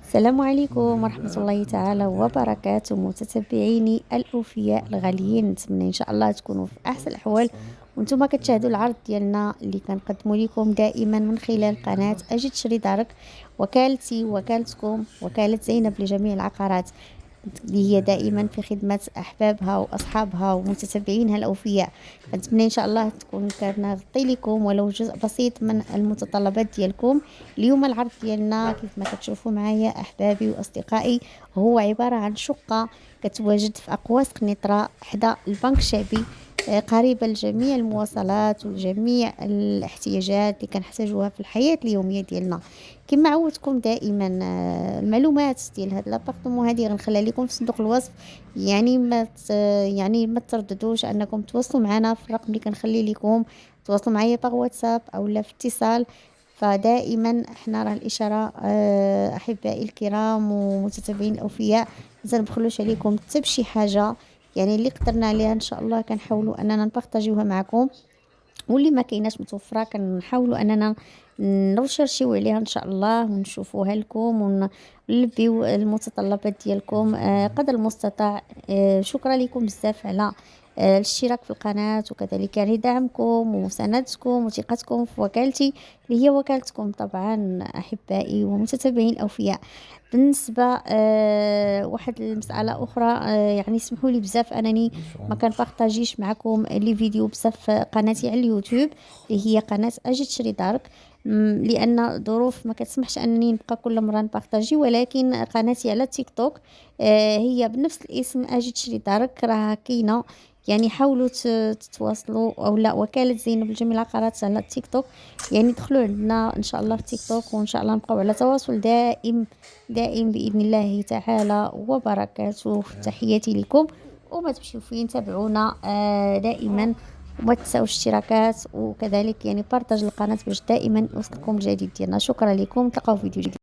السلام عليكم ورحمة الله تعالى وبركاته، متتبعيني الأوفياء الغاليين. نتمنى إن شاء الله تكونوا في أحسن الأحوال، وانتم كتشاهدوا العرض ديالنا اللي كنقدموا لكم دائما من خلال قناة أجي تشري دارك، وكالتي وكالتكم وكالة زينب لجميع العقارات، اللي هي دائما في خدمة أحبابها وأصحابها ومتتبعينها الأوفياء. نتمنى إن شاء الله تكون كنغطي لكم ولو جزء بسيط من المتطلبات ديالكم. اليوم العرض ديالنا كيف ما كتشوفوا معايا أحبابي وأصدقائي هو عبارة عن شقة كتواجد في أقواس قنيطرة حدا البنك الشعبي، قريبة لجميع المواصلات وجميع الاحتياجات اللي كنحتاجوها في الحياة اليومية ديالنا. كما عودتكم دائما، المعلومات ديال هذا لابارتمون هذه غنخليها لكم في صندوق الوصف. يعني ما ترددوش انكم تواصلوا معنا في الرقم اللي كنخلي لكم، تواصلوا معايا باغ واتساب او لا في اتصال. فدائما احنا راه الاشاره، احبائي الكرام ومتتبعين الاوفياء، ما نبخلوش عليكم حتى بشي حاجه. يعني اللي قدرنا عليها ان شاء الله كنحاولوا اننا نبارطاجيوها معكم، واللي ما كايناش متوفره كنحاولوا اننا نرشرشيو عليها ان شاء الله ونشوفوها لكم ونلبيو المتطلبات ديالكم قدر المستطاع. شكرا لكم بزاف على الاشتراك في القناة، وكذلك يعني دعمكم ومساندتكم وثقتكم في وكالتي اللي هي وكالتكم طبعا أحبائي ومتتبعين الأوفياء. بالنسبة واحد المسألة أخرى، يعني اسمحوا لي بزاف أنني ما كنبارطاجيش معكم لي فيديو بزاف في قناتي على اليوتيوب اللي هي قناة أجي تشري دارك، لان ظروف ما كتسمحش انني نبقى كل مره نبارطاجي. ولكن قناتي على تيك توك هي بنفس الاسم اجي تشري دارك، راه كاينه. يعني حاولوا تتواصلوا او لا وكاله زينب لجميع العقارات على التيك توك. يعني دخلوا عندنا ان شاء الله في تيك توك، وان شاء الله نبقاو على تواصل دائم دائم باذن الله تعالى وبركاته. تحياتي لكم، وما تمشيو فين، تابعونا دائما، وما تنساوش اشتراكات، وكذلك يعني بارطاج القناه باش دائما يوصلكم الجديد ديالنا. شكرا لكم، نتلاقاو في فيديو جديد.